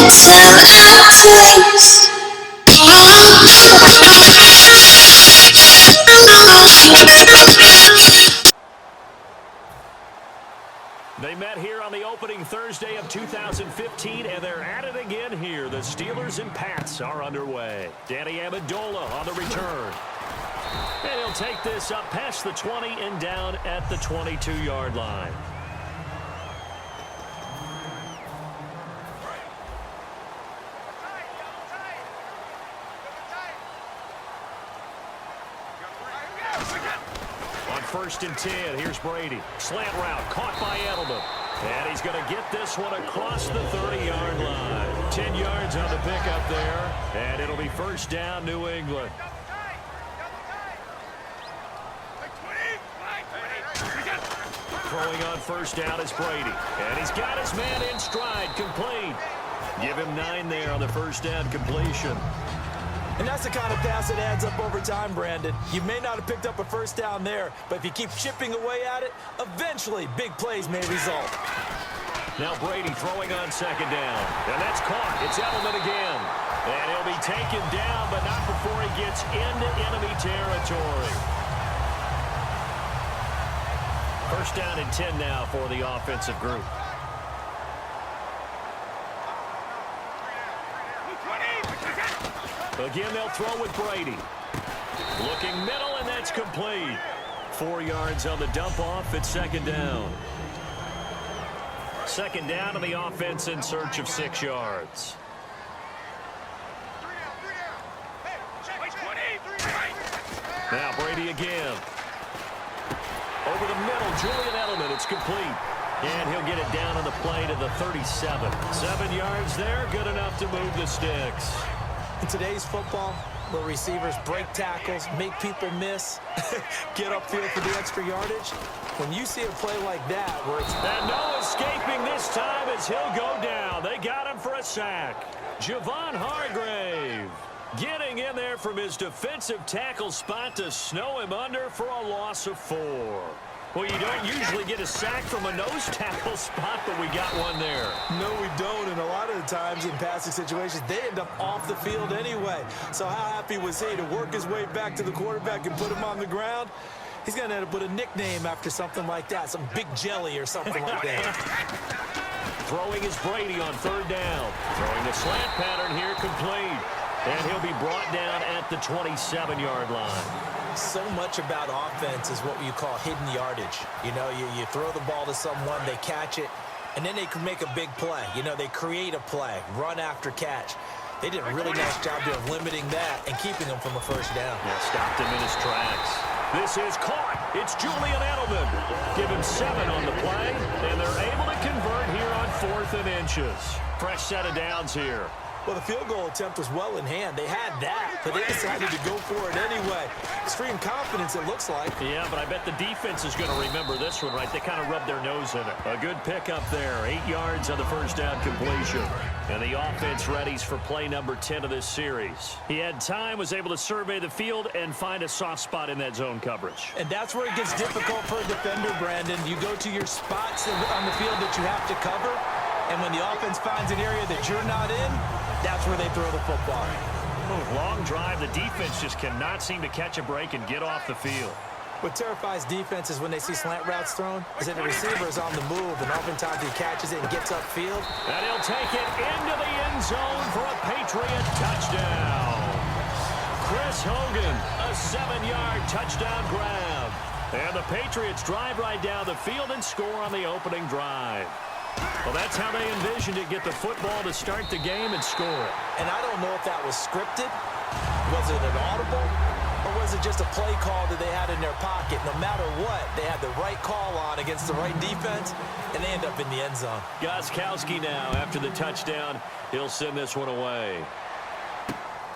They met here on the opening Thursday of 2015, and they're at it again here. The Steelers and Pats are underway. Danny Amendola on the return. And he'll take this up past the 20 and down at the 22-yard line. On 1st and 10, here's Brady. Slant route, caught by Edelman. And he's going to get this one across the 30-yard line. 10 yards on the pickup there. And it'll be 1st down, New England. Throwing on 1st down is Brady. And he's got his man in stride, complete. Give him 9 there on the 1st down completion. And that's the kind of pass that adds up over time, Brandon. You may not have picked up a 1st down there, but if you keep chipping away at it, eventually big plays may result. Now Brady throwing on 2nd down. And that's caught. It's Edelman again. And he'll be taken down, but not before he gets into enemy territory. 1st down and 10 now for the offensive group. Again, they'll throw with Brady. Looking middle, and that's complete. 4 yards on the dump-off at 2nd down. 2nd down, and the offense in search of 6 yards. Now Brady again. Over the middle, Julian Edelman. It's complete. And he'll get it down on the play to the 37. 7 yards there, good enough to move the sticks. In today's football, where receivers break tackles, make people miss, get upfield for the extra yardage, when you see a play like that where it's... And no escaping this time as he'll go down. They got him for a sack. Javon Hargrave getting in there from his defensive tackle spot to snow him under for a loss of 4. Well, you don't usually get a sack from a nose tackle spot, but we got one there. No, we don't, and a lot of the times in passing situations, they end up off the field anyway. So how happy was he to work his way back to the quarterback and put him on the ground? He's going to end up with a nickname after something like that, some Big Jelly or something like that. Throwing is Brady on 3rd down. Throwing the slant pattern here, complete. And he'll be brought down at the 27-yard line. So much about offense is what you call hidden yardage. You know, you throw the ball to someone, they catch it, and then they can make a big play. You know, they create a play, run after catch. They did a really nice job there of limiting that and keeping him from a 1st down. Yeah, stopped him in his tracks. This is caught. It's Julian Edelman. Give him 7 on the play, and they're able to convert here on 4th and inches. Fresh set of downs here. Well, the field goal attempt was well in hand. They had that, but they decided to go for it anyway. Extreme confidence, it looks like. Yeah, but I bet the defense is going to remember this one, right? They kind of rubbed their nose in it. A good pickup there. 8 yards on the 1st down completion. And the offense readies for play number 10 of this series. He had time, was able to survey the field and find a soft spot in that zone coverage. And that's where it gets difficult for a defender, Brandon. You go to your spots on the field that you have to cover, and when the offense finds an area that you're not in, that's where they throw the football. Long drive. The defense just cannot seem to catch a break and get off the field. What terrifies defenses when they see slant routes thrown is that the receiver is on the move, and oftentimes he catches it and gets upfield. And he'll take it into the end zone for a Patriot touchdown. Chris Hogan, a 7-yard touchdown grab. And the Patriots drive right down the field and score on the opening drive. Well, that's how they envisioned it, get the football to start the game and score it. And I don't know if that was scripted, was it an audible, or was it just a play call that they had in their pocket? No matter what, they had the right call on against the right defense, and they end up in the end zone. Gostkowski now, after the touchdown, he'll send this one away.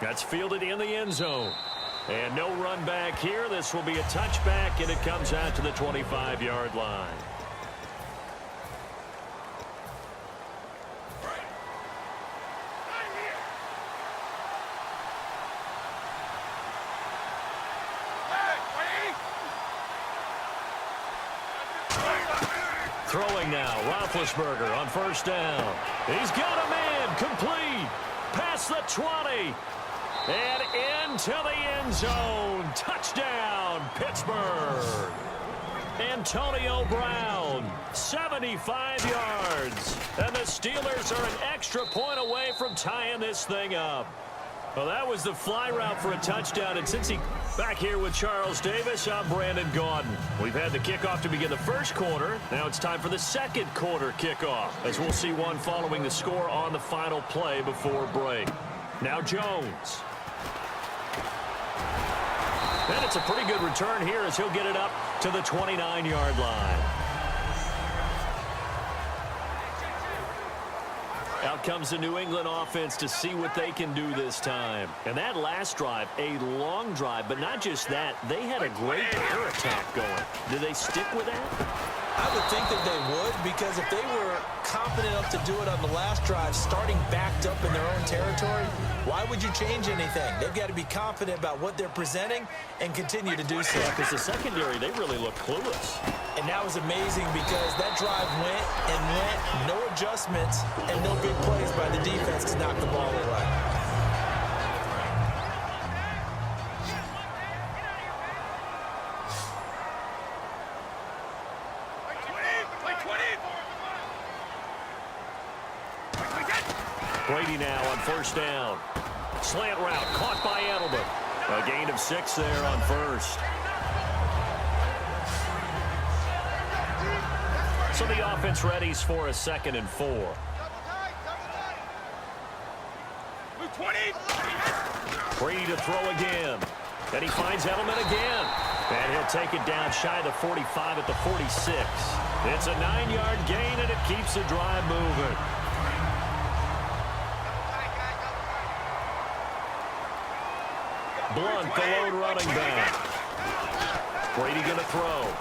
That's fielded in the end zone. And no run back here. This will be a touchback, and it comes out to the 25-yard line. Throwing now, Roethlisberger on first down. He's got a man, complete, past the 20, and into the end zone. Touchdown, Pittsburgh. Antonio Brown, 75 yards. And the Steelers are an extra point away from tying this thing up. Well, that was the fly route for a touchdown. And since back here with Charles Davis, I'm Brandon Gaudin. We've had the kickoff to begin the first quarter. Now it's time for the second quarter kickoff, as we'll see one following the score on the final play before break. Now Jones. And it's a pretty good return here as he'll get it up to the 29-yard line. Out comes the New England offense to see what they can do this time. And that last drive, a long drive, but not just that. They had a great air attack going. Do they stick with that? I would think that they would, because if they were confident enough to do it on the last drive, starting backed up in their own territory, why would you change anything? They've got to be confident about what they're presenting and continue to do so. Yeah, because the secondary, they really look clueless. And that was amazing because that drive went and went, no adjustments, and no big plays by the defense to knock the ball away. Brady now on first down. Slant route caught by Edelman. A gain of 6 there on first. So the offense readies for a 2nd and 4. Brady to throw again. And he finds Edelman again. And he'll take it down shy of the 45 at the 46. It's a 9-yard gain, and it keeps the drive moving. Blunt, the lone running back. Brady going to throw.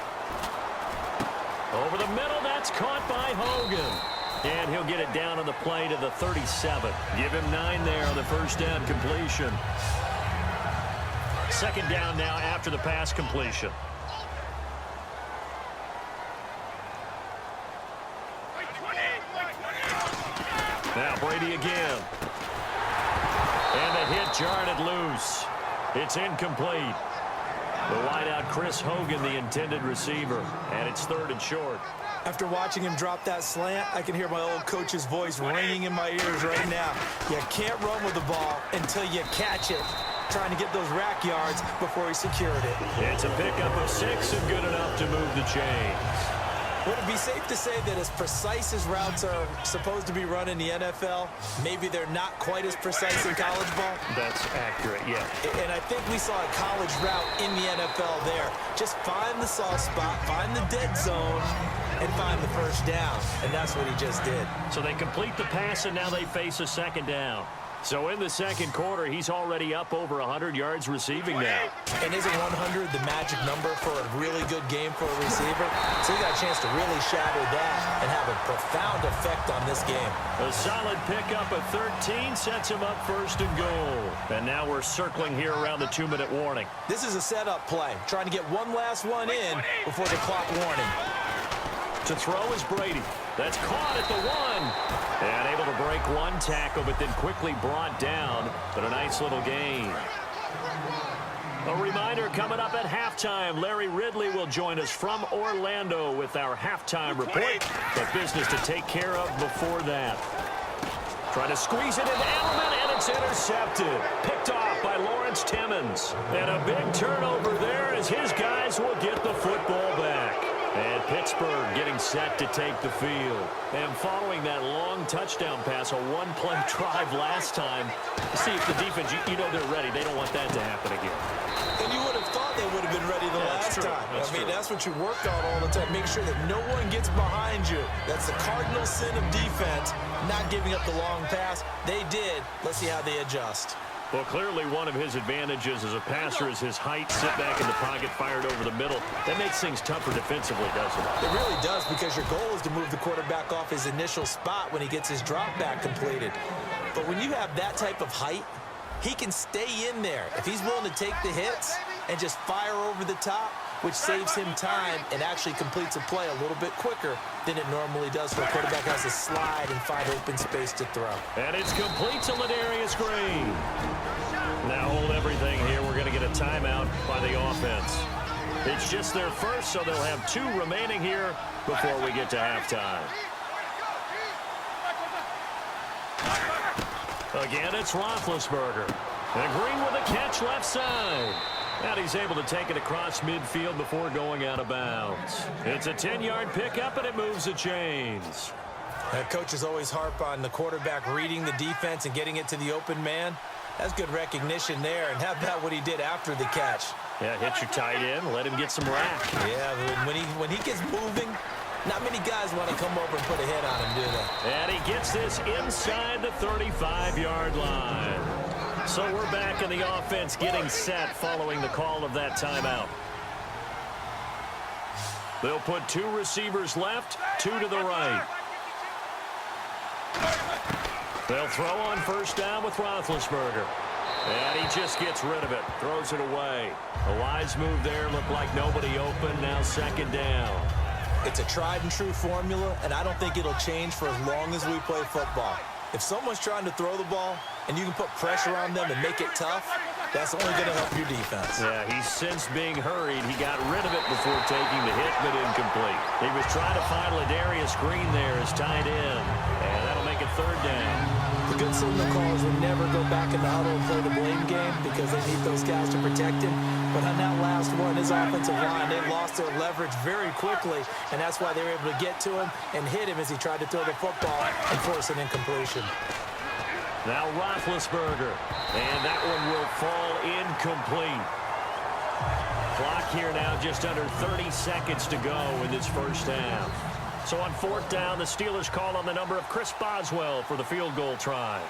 Over the middle, that's caught by Hogan. And he'll get it down on the play to the 37. Give him 9 there on the first down completion. 2nd down now after the pass completion. Now Brady again. And the hit jarred it loose. It's incomplete. The wideout, Chris Hogan, the intended receiver. And it's 3rd and short. After watching him drop that slant, I can hear my old coach's voice ringing in my ears right now. You can't run with the ball until you catch it. Trying to get those rack yards before he secured it. It's a pickup of 6 and good enough to move the chains. Would it be safe to say that as precise as routes are supposed to be run in the NFL, maybe they're not quite as precise in college ball? That's accurate, yeah. And I think we saw a college route in the NFL there. Just find the soft spot, find the dead zone, and find the first down. And that's what he just did. So they complete the pass, and now they face a 2nd down. So in the second quarter, he's already up over 100 yards receiving now. And isn't 100 the magic number for a really good game for a receiver? So he got a chance to really shatter that and have a profound effect on this game. A solid pickup of 13 sets him up 1st and goal. And now we're circling here around the 2-minute warning. This is a setup play, trying to get one last one in before the clock warning. To throw is Brady. That's caught at the 1. And able to break one tackle, but then quickly brought down. But a nice little gain. A reminder coming up at halftime. Larry Ridley will join us from Orlando with our halftime report. But business to take care of before that. Trying to squeeze it into Edelman, and it's intercepted. Picked off by Lawrence Timmons. And a big turnover there as his guys will get the football back. And Pittsburgh getting set to take the field. And following that long touchdown pass, a one-play drive last time, see if the defense, you know they're ready. They don't want that to happen again. And you would have thought they would have been ready the last time. I mean, that's what you work on all the time. Make sure that no one gets behind you. That's the cardinal sin of defense, not giving up the long pass. They did. Let's see how they adjust. Well, clearly one of his advantages as a passer is his height, sit back in the pocket, fired over the middle. That makes things tougher defensively, doesn't it? It really does, because your goal is to move the quarterback off his initial spot when he gets his drop back completed. But when you have that type of height, he can stay in there. If he's willing to take the hits and just fire over the top, which saves him time and actually completes a play a little bit quicker than it normally does for a quarterback who has to slide and find open space to throw. And it's complete to Ladarius Green. Now hold everything here. We're going to get a timeout by the offense. It's just their first, so they'll have 2 remaining here before we get to halftime. Again, it's Roethlisberger. And Green with a catch left side. And he's able to take it across midfield before going out of bounds. It's a 10-yard pickup, and it moves the chains. Coaches always harp on the quarterback reading the defense and getting it to the open man. That's good recognition there. And how about what he did after the catch? Yeah, hit your tight end, let him get some rack. Yeah, when he gets moving, not many guys want to come over and put a hit on him, do they? And he gets this inside the 35-yard line. So we're back in the offense getting set following the call of that timeout. They'll put 2 receivers left, 2 to the right. They'll throw on first down with Roethlisberger. And he just gets rid of it, throws it away. A wise move there, looked like nobody open, now second down. It's a tried and true formula, and I don't think it'll change for as long as we play football. If someone's trying to throw the ball and you can put pressure on them and make it tough, that's only going to help your defense. Yeah, he's since being hurried. He got rid of it before taking the hit, but incomplete. He was trying to find Ladarius Green there as tight end, and that'll make it third down. The good signal callers will never go back in the huddle and play the blame game because they need those guys to protect him. But on that last one, his offensive line, they lost their leverage very quickly, and that's why they were able to get to him and hit him as he tried to throw the football and force an incompletion. Now Roethlisberger, and that one will fall incomplete. Clock here now just under 30 seconds to go in this first half. So on fourth down, the Steelers call on the number of Chris Boswell for the field goal try.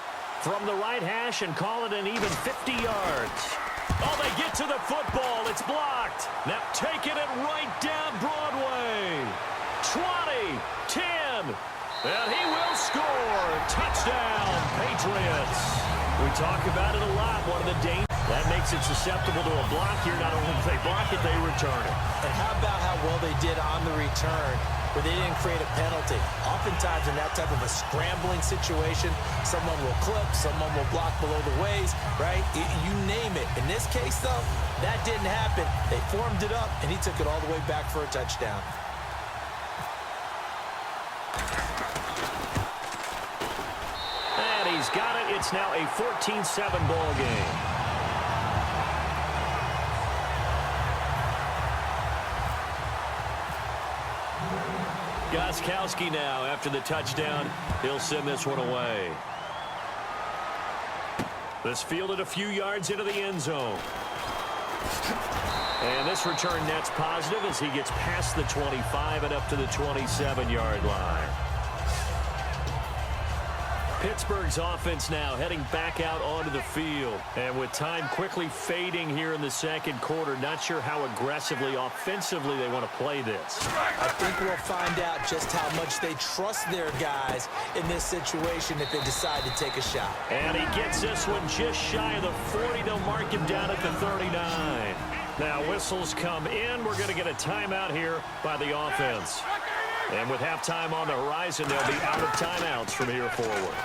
From the right hash and call it an even 50 yards. Oh, they get to the football. It's blocked. Now taking it right down Broadway. 20, 10, and he will score. Touchdown, Patriots. We talk about it a lot. One of the dangers. That makes it susceptible to a block here. Not only do they block it, they return it. And how about how well they did on the return, where they didn't create a penalty. Oftentimes in that type of a scrambling situation, someone will clip, someone will block below the waist, right? You name it. In this case, though, that didn't happen. They formed it up, and he took it all the way back for a touchdown. And he's got it. It's now a 14-7 ball game. Gostkowski now, after the touchdown, he'll send this one away. This fielded a few yards into the end zone. And this return net's positive as he gets past the 25 and up to the 27-yard line. Pittsburgh's offense now heading back out onto the field. And with time quickly fading here in the second quarter, not sure how aggressively, offensively they want to play this. I think we'll find out just how much they trust their guys in this situation if they decide to take a shot. And he gets this one just shy of the 40. They'll mark him down at the 39. Now whistles come in. We're going to get a timeout here by the offense. And with halftime on the horizon, they'll be out of timeouts from here forward.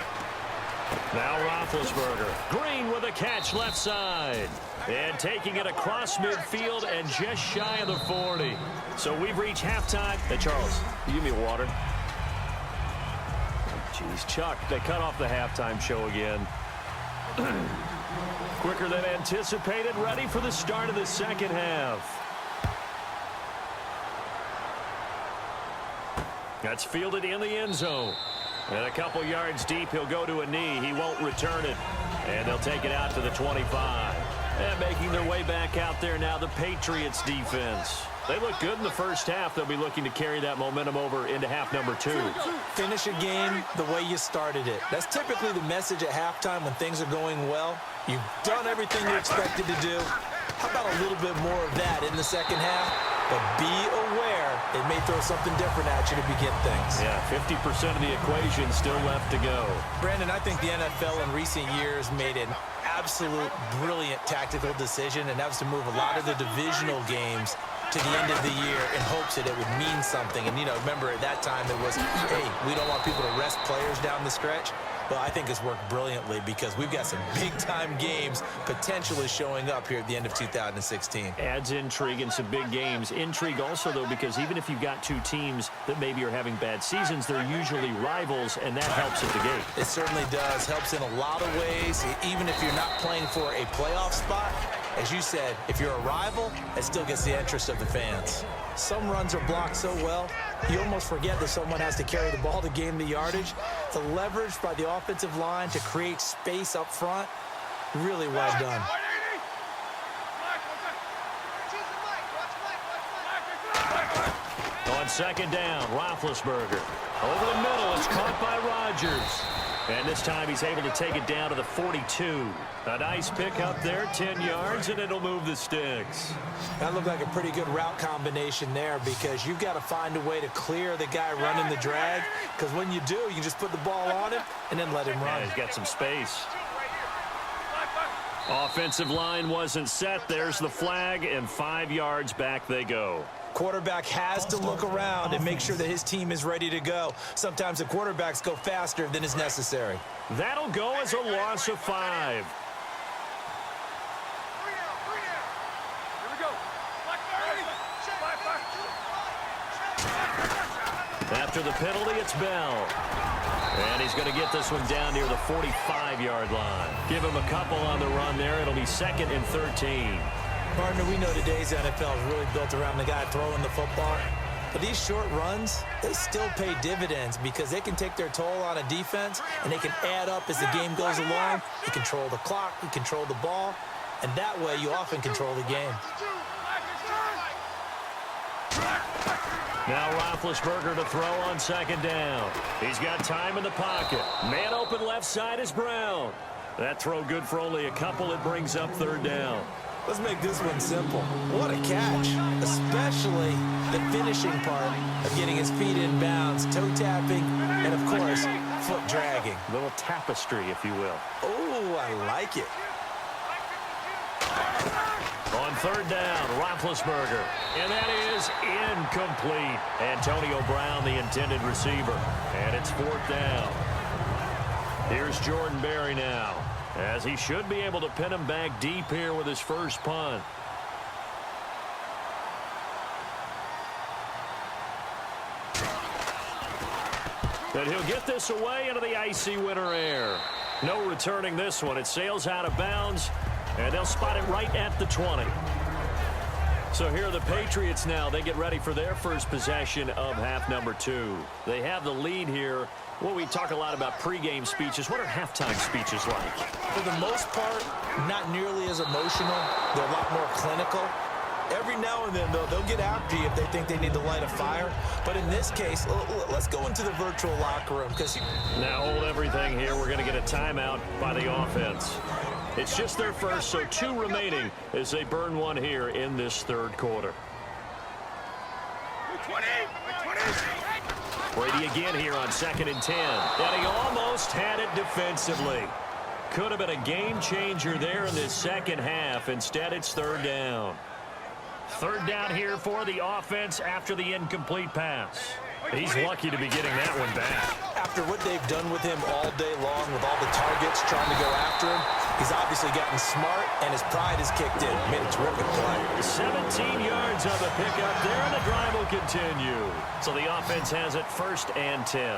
Now Roethlisberger. Green with a catch left side. And taking it across midfield and just shy of the 40. So we've reached halftime. Hey, Charles, you give me water? Jeez, Chuck, they cut off the halftime show again. Quicker than anticipated, ready for the start of the second half. That's fielded in the end zone. And a couple yards deep, he'll go to a knee. He won't return it. And they'll take it out to the 25. And making their way back out there now, the Patriots defense. They look good in the first half. They'll be looking to carry that momentum over into half number 2. Finish a game the way you started it. That's typically the message at halftime when things are going well. You've done everything you expected to do. How about a little bit more of that in the second half? But be aware they may throw something different at you to begin things. Yeah, 50% of the equation still left to go. Brandon, I think the NFL in recent years made an absolute brilliant tactical decision, and that was to move a lot of the divisional games to the end of the year in hopes that it would mean something. And, remember at that time it was, hey, we don't want people to rest players down the stretch. Well, I think it's worked brilliantly because we've got some big-time games potentially showing up here at the end of 2016. Adds intrigue in some big games. Intrigue also, though, because even if you've got two teams that maybe are having bad seasons, they're usually rivals, and that helps at the gate. It certainly does. Helps in a lot of ways, even if you're not playing for a playoff spot. As you said, if you're a rival, it still gets the interest of the fans. Some runs are blocked so well, you almost forget that someone has to carry the ball to gain the yardage. The leverage by the offensive line to create space up front, really well done. On second down, Roethlisberger. Over the middle, it's caught by Rodgers. And this time he's able to take it down to the 42. A nice pick up there, 10 yards, and it'll move the sticks. That looked like a pretty good route combination there because you've got to find a way to clear the guy running the drag, because when you do, you can just put the ball on him and then let him run. Yeah, he's got some space. Offensive line wasn't set. There's the flag, and 5 yards back they go. Quarterback has to look around and make sure that his team is ready to go. Sometimes the quarterbacks go faster than is necessary. That'll go as a loss of 5. After the penalty, it's Bell. And he's going to get this one down near the 45-yard line. Give him a couple on the run there. It'll be 2nd and 13. Partner, we know today's NFL is really built around the guy throwing the football. But these short runs, they still pay dividends because they can take their toll on a defense, and they can add up as the game goes along. You control the clock, you control the ball, and that way you often control the game. Now Roethlisberger to throw on second down. He's got time in the pocket. Man open left side is Brown. That throw good for only a couple. It brings up 3rd down. Let's make this one simple. What a catch, especially the finishing part of getting his feet in bounds, toe tapping, and, of course, foot dragging. A little tapestry, if you will. Oh, I like it. On 3rd down, Roethlisberger. And that is incomplete. Antonio Brown, the intended receiver. And it's 4th down. Here's Jordan Berry now, as he should be able to pin him back deep here with his first punt. And he'll get this away into the icy winter air. No returning this one. It sails out of bounds, and they'll spot it right at the 20. So here are the Patriots now. They get ready for their first possession of half number 2. They have the lead here. Well, we talk a lot about pregame speeches. What are halftime speeches like? For the most part, not nearly as emotional. They're a lot more clinical. Every now and then, though, they'll get after you if they think they need to light a fire. But in this case, let's go into the virtual locker room. Now hold everything here. We're going to get a timeout by the offense. It's just their first, so 2 remaining as they burn one here in this 3rd quarter. Brady again here on 2nd and 10. And he almost had it defensively. Could have been a game changer there in this second half. Instead, it's 3rd down. 3rd down here for the offense after the incomplete pass. He's lucky to be getting that one back. After what they've done with him all day long, with all the targets trying to go after him, he's obviously gotten smart, and his pride has kicked in. Made a terrific play. 17 yards on the pickup there, and the drive will continue. So the offense has it 1st and 10.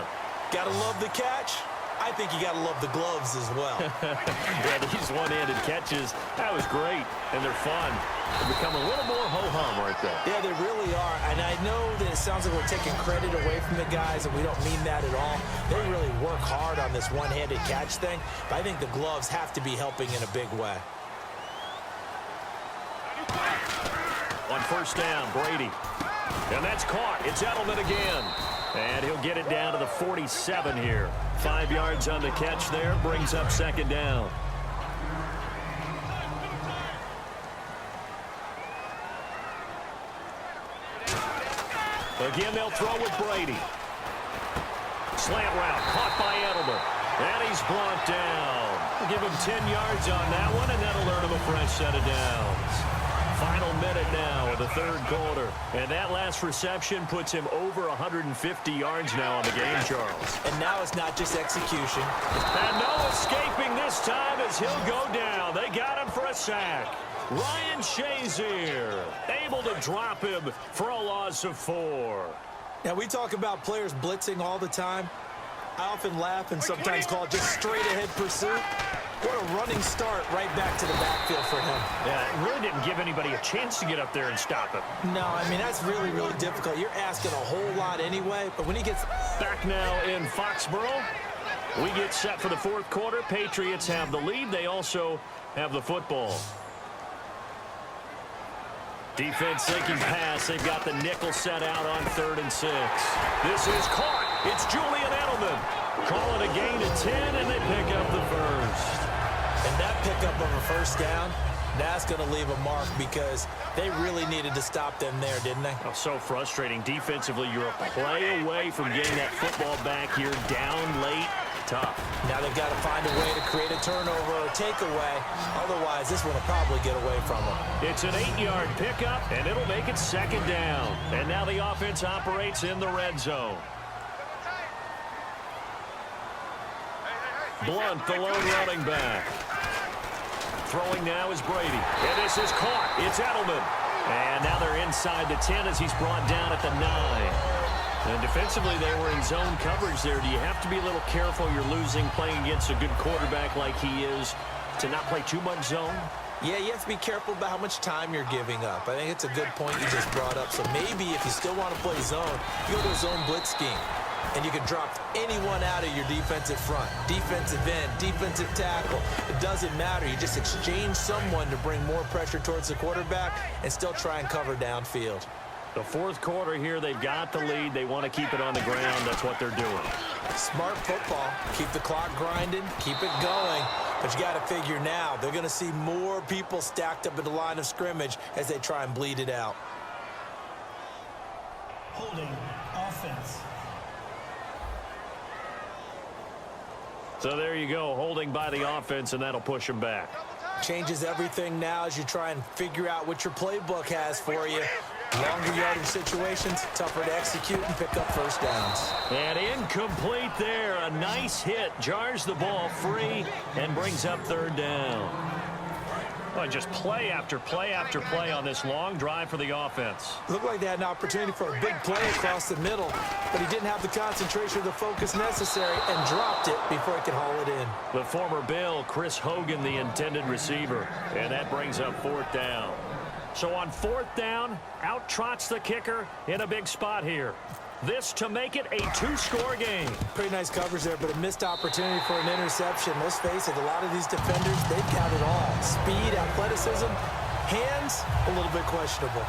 Gotta love the catch. I think you gotta love the gloves as well. Yeah, these one-handed catches, that was great, and they're fun. They become a little more ho-hum right there. Yeah, they really are, and I know that it sounds like we're taking credit away from the guys, and we don't mean that at all. They really work hard on this one-handed catch thing, but I think the gloves have to be helping in a big way. On 1st down, Brady. And that's caught. It's Edelman again. And he'll get it down to the 47 here. 5 yards on the catch there. Brings up 2nd down. Again, they'll throw with Brady. Slant route caught by Edelman. And he's brought down. We'll give him 10 yards on that one, and that'll earn him a fresh set of downs. Final minute now of the third quarter. And that last reception puts him over 150 yards now on the game, Charles. And now it's not just execution. And no escaping this time as he'll go down. They got him for a sack. Ryan Shazier able to drop him for a loss of 4. Now, we talk about players blitzing all the time. I often laugh and sometimes call it just straight-ahead pursuit. What a running start right back to the backfield for him. Yeah, it really didn't give anybody a chance to get up there and stop him. No, I mean, that's really, really difficult. You're asking a whole lot anyway, but when he gets back now in Foxborough, we get set for the fourth quarter. Patriots have the lead. They also have the football. Defense sinking pass. They've got the nickel set out on 3rd and 6. This is caught. It's Julian Edelman. Calling a gain of 10, and they pick up the first. And that pickup of a first down, that's going to leave a mark because they really needed to stop them there, didn't they? Oh, so frustrating. Defensively, you're a play away from getting that football back here down late. Tough. Now they've got to find a way to create a turnover or a takeaway. Otherwise, this one will probably get away from them. It's an 8-yard pickup, and it'll make it 2nd down. And now the offense operates in the red zone. Blunt, the lone running back. Throwing now is Brady. And this is caught. It's Edelman. And now they're inside the 10 as he's brought down at the 9. And defensively, they were in zone coverage there. Do you have to be a little careful? You're losing playing against a good quarterback like he is to not play too much zone? Yeah, you have to be careful about how much time you're giving up. I think it's a good point you just brought up. So maybe if you still want to play zone, you go to a zone blitz scheme. And you can drop anyone out of your defensive front. Defensive end, defensive tackle. It doesn't matter. You just exchange someone to bring more pressure towards the quarterback and still try and cover downfield. The fourth quarter here, they've got the lead. They want to keep it on the ground. That's what they're doing. Smart football. Keep the clock grinding. Keep it going. But you got to figure now, they're going to see more people stacked up at the line of scrimmage as they try and bleed it out. Holding offense. So there you go, holding by the offense, and that'll push them back. Changes everything now as you try and figure out what your playbook has for you. Longer yardage situations, tougher to execute and pick up first downs. And incomplete there. A nice hit. Jars the ball free and brings up 3rd down. Well, just play after play after play on this long drive for the offense. Looked like they had an opportunity for a big play across the middle, but he didn't have the concentration or the focus necessary and dropped it before he could haul it in. The former Bill, Chris Hogan, the intended receiver. And that brings up 4th down. So on 4th down, out trots the kicker in a big spot here. This to make it a 2-score game. Pretty nice coverage there, but a missed opportunity for an interception. Let's face it, a lot of these defenders, they've got it all. Speed, athleticism, hands, a little bit questionable.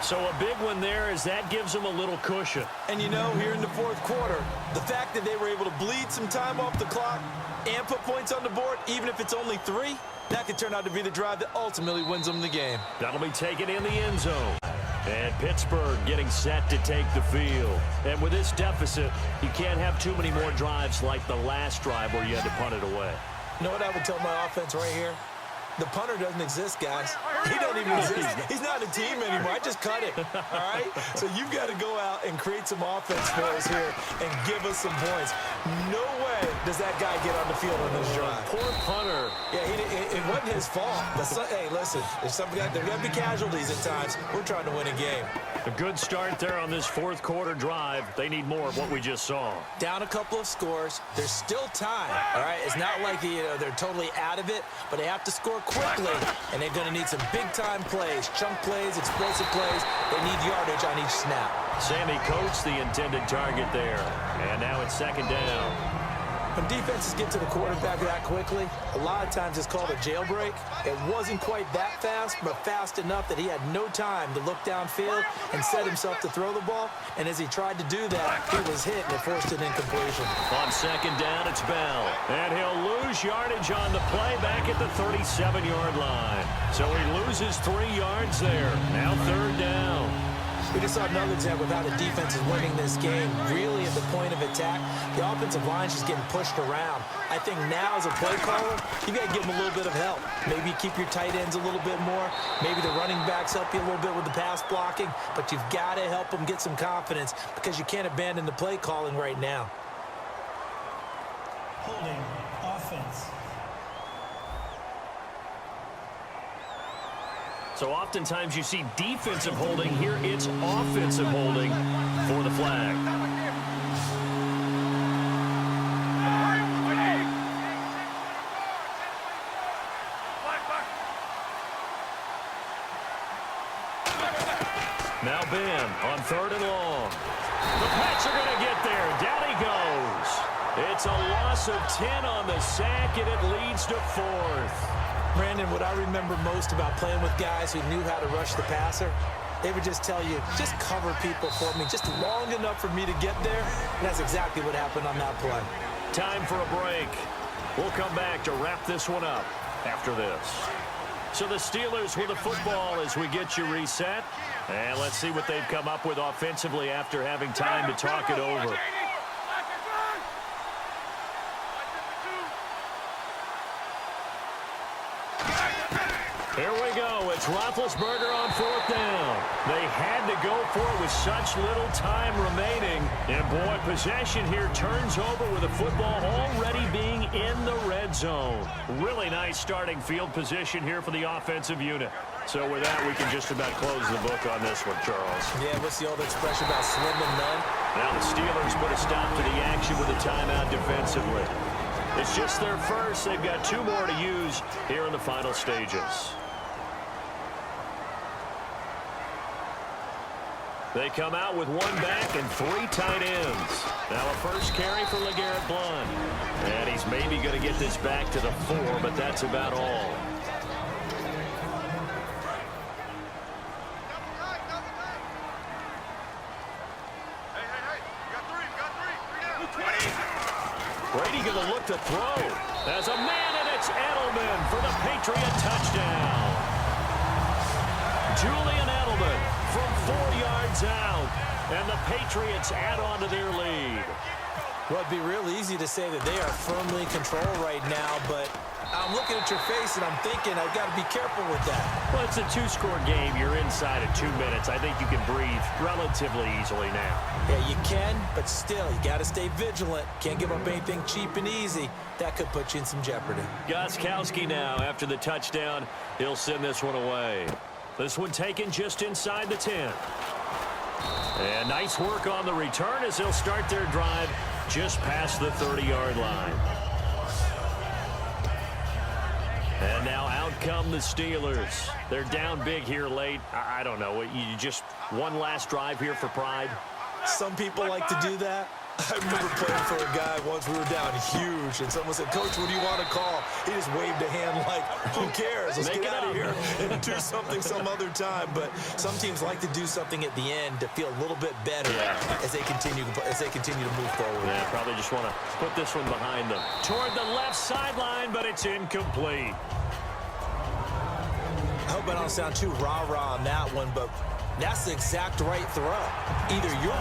So a big one there as that gives them a little cushion. And you know, here in the fourth quarter, the fact that they were able to bleed some time off the clock and put points on the board, even if it's only 3, that could turn out to be the drive that ultimately wins them the game. That'll be taken in the end zone. And Pittsburgh getting set to take the field. And with this deficit, you can't have too many more drives like the last drive where you had to punt it away. You know what I would tell my offense right here? The punter doesn't exist, guys. He doesn't even exist. He's not a team anymore. I just cut it, all right? So you've got to go out and create some offense for us here and give us some points. No way does that guy get on the field on this drive. Poor punter. Yeah, it wasn't his fault. But hey, listen, there's going to be casualties at times. We're trying to win a game. A good start there on this fourth quarter drive. They need more of what we just saw. Down a couple of scores. There's still time, all right? It's not like they're totally out of it, but they have to score quickly, and they're going to need some big-time plays, chunk plays, explosive plays. They need yardage on each snap. Sammy Coates, the intended target there. And now it's 2nd down. When defenses get to the quarterback that quickly, a lot of times it's called a jailbreak. It wasn't quite that fast, but fast enough that he had no time to look downfield and set himself to throw the ball. And as he tried to do that, he was hit and it forced an incompletion. On 2nd down, it's Bell. And he'll lose yardage on the play back at the 37-yard line. So he loses 3 yards there. Now 3rd down. We just saw another example of how the defense is winning this game. Really at the point of attack, the offensive line is just getting pushed around. I think now as a play caller, you got to give them a little bit of help. Maybe you keep your tight ends a little bit more. Maybe the running backs help you a little bit with the pass blocking. But you've got to help them get some confidence because you can't abandon the play calling right now. Holding offense. So oftentimes you see defensive holding. Here it's offensive holding for the flag. Now Ben on 3rd and long. The Pats are going to get there. Down he goes. It's a loss of 10 on the sack, and it leads to 4th. Brandon, what I remember most about playing with guys who knew how to rush the passer, they would just tell you, just cover people for me, just long enough for me to get there. And that's exactly what happened on that play. Time for a break. We'll come back to wrap this one up after this. So the Steelers with the football as we get you reset. And let's see what they've come up with offensively after having time to talk it over. Here we go. It's Roethlisberger on 4th down. They had to go for it with such little time remaining. And, boy, possession here turns over with the football already being in the red zone. Really nice starting field position here for the offensive unit. So with that, we can just about close the book on this one, Charles. Yeah, what's the old expression about slim and none? Now the Steelers put a stop to the action with a timeout defensively. It's just their first. They've got 2 more to use here in the final stages. They come out with 1 back and 3 tight ends. Now a first carry for LeGarrette Blount. And he's maybe going to get this back to the 4, but that's about all. Brady going to look to throw. There's a man, and it's Edelman for the Patriot touchdown. Julian Edelman from 4 yards out, and the Patriots add on to their lead. Well, it'd be real easy to say that they are firmly in control right now, but I'm looking at your face and I'm thinking I've got to be careful with that. Well, it's a 2-score game. You're inside of 2 minutes. I think you can breathe relatively easily now. Yeah, you can, but still, you got to stay vigilant. Can't give up anything cheap and easy. That could put you in some jeopardy. Gostkowski now, after the touchdown, he'll send this one away. This one taken just inside the 10. And nice work on the return as they'll start their drive just past the 30-yard line. And now out come the Steelers. They're down big here late. I don't know. You just one last drive here for pride? Some people like to do that. I remember playing for a guy once. We were down huge, and someone said, "Coach, what do you want to call?" He just waved a hand like, "Who cares? Let's get out of here and do something some other time." But some teams like to do something at the end to feel a little bit better as they continue to move forward. Yeah, probably just want to put this one behind them. Toward the left sideline, but it's incomplete. I hope I don't sound too rah-rah on that one, but that's the exact right throw. Either you're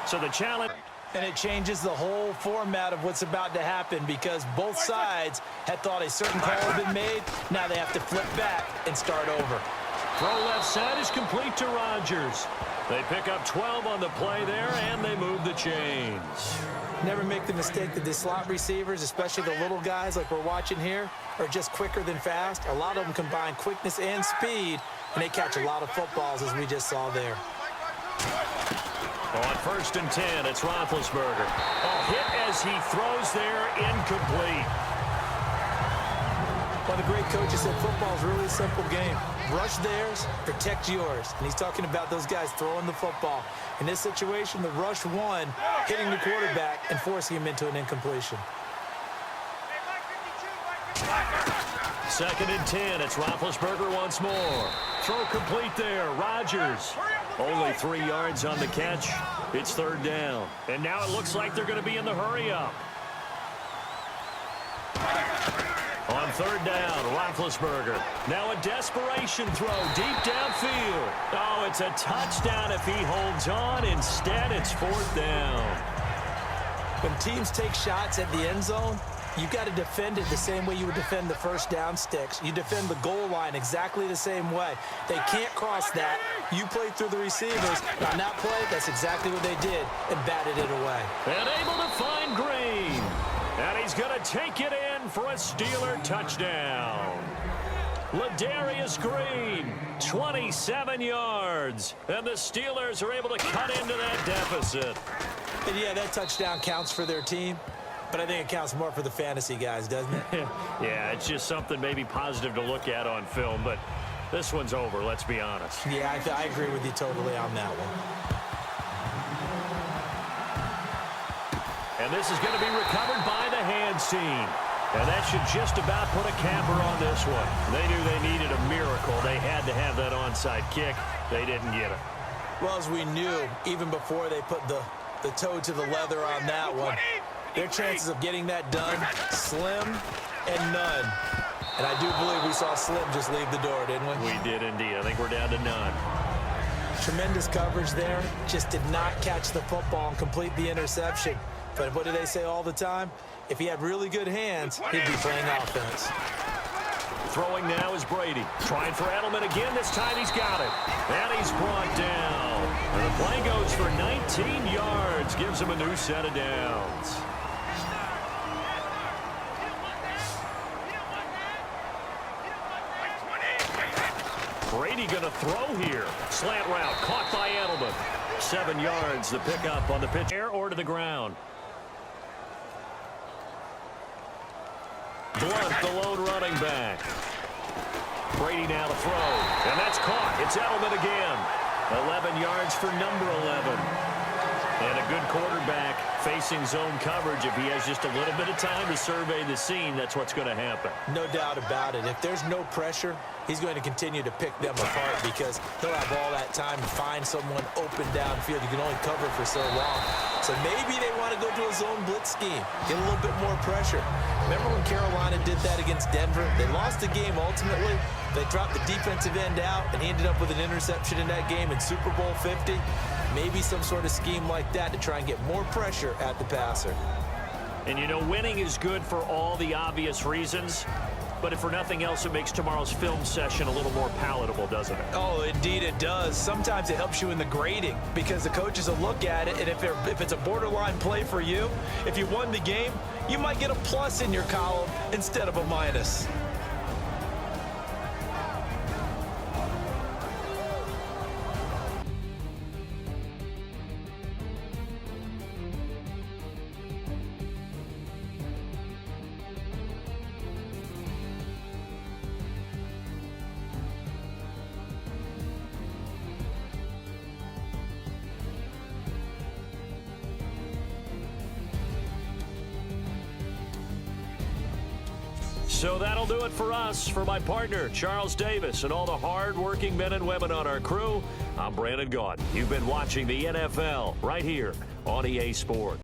So the challenge. And it changes the whole format of what's about to happen because both sides had thought a certain call had been made. Now they have to flip back and start over. Throw left side is complete to Rodgers. They pick up 12 on the play there, and they move the chains. Never make the mistake that the slot receivers, especially the little guys like we're watching here, are just quicker than fast. A lot of them combine quickness and speed, and they catch a lot of footballs as we just saw there. On 1st and 10, it's Roethlisberger. A hit as he throws there, incomplete. Well, the great coaches said football's really a simple game. Rush theirs, protect yours. And he's talking about those guys throwing the football. In this situation, the rush won, hitting the quarterback and forcing him into an incompletion. 2nd and 10, it's Roethlisberger once more. Throw complete there, Rodgers. Only 3 yards on the catch. It's 3rd down. And now it looks like they're going to be in the hurry-up. third down, Roethlisberger. Now a desperation throw deep downfield. Oh, it's a touchdown if he holds on. Instead, it's fourth down. When teams take shots at the end zone, you've got to defend it the same way you would defend the first down sticks. You defend the goal line exactly the same way. They can't cross that. You play through the receivers. On that play, that's exactly what they did and batted it away. And able to find Green. And he's going to take it in for a Steeler touchdown. Ladarius Green, 27 yards. And the Steelers are able to cut into that deficit. And yeah, that touchdown counts for their team. But I think it counts more for the fantasy guys, doesn't it? Yeah, it's just something maybe positive to look at on film, but this one's over, let's be honest. Yeah, I agree with you totally on that one. And this is going to be recovered by the hands team. And that should just about put a capper on this one. They knew they needed a miracle. They had to have that onside kick. They didn't get it. Well, as we knew, even before they put the toe to the leather on that one, their chances of getting that done, slim and none. And I do believe we saw Slim just leave the door, didn't we? We did indeed. I think we're down to none. Tremendous coverage there. Just did not catch the football and complete the interception. But what do they say all the time? If he had really good hands, he'd be playing offense. Throwing now is Brady. Trying for Edelman again. This time he's got it. And he's brought down. And the play goes for 19 yards. Gives him a new set of downs. Brady going to throw here. Slant route caught by Edelman. 7 yards the pickup on the pitch. Air or to the ground. Blunt, the lone running back. Brady now to throw. And that's caught. It's Edelman again. 11 yards for number 11. And a good quarterback facing zone coverage. If he has just a little bit of time to survey the scene, that's what's going to happen. No doubt about it. If there's no pressure, he's going to continue to pick them apart because he'll have all that time to find someone open downfield. You can only cover for so long. So maybe they want to go to a zone blitz scheme, get a little bit more pressure. Remember when Carolina did that against Denver? They lost the game ultimately. They dropped the defensive end out, and he ended up with an interception in that game in Super Bowl 50. Maybe some sort of scheme like that to try and get more pressure at the passer. And, you know, winning is good for all the obvious reasons. But if for nothing else, it makes tomorrow's film session a little more palatable, doesn't it? Oh, indeed it does. Sometimes it helps you in the grading because the coaches will look at it, and if it's a borderline play for you, if you won the game, you might get a plus in your column instead of a minus. So that'll do it for us. For my partner, Charles Davis, and all the hard-working men and women on our crew, I'm Brandon Gaudin. You've been watching the NFL right here on EA Sports.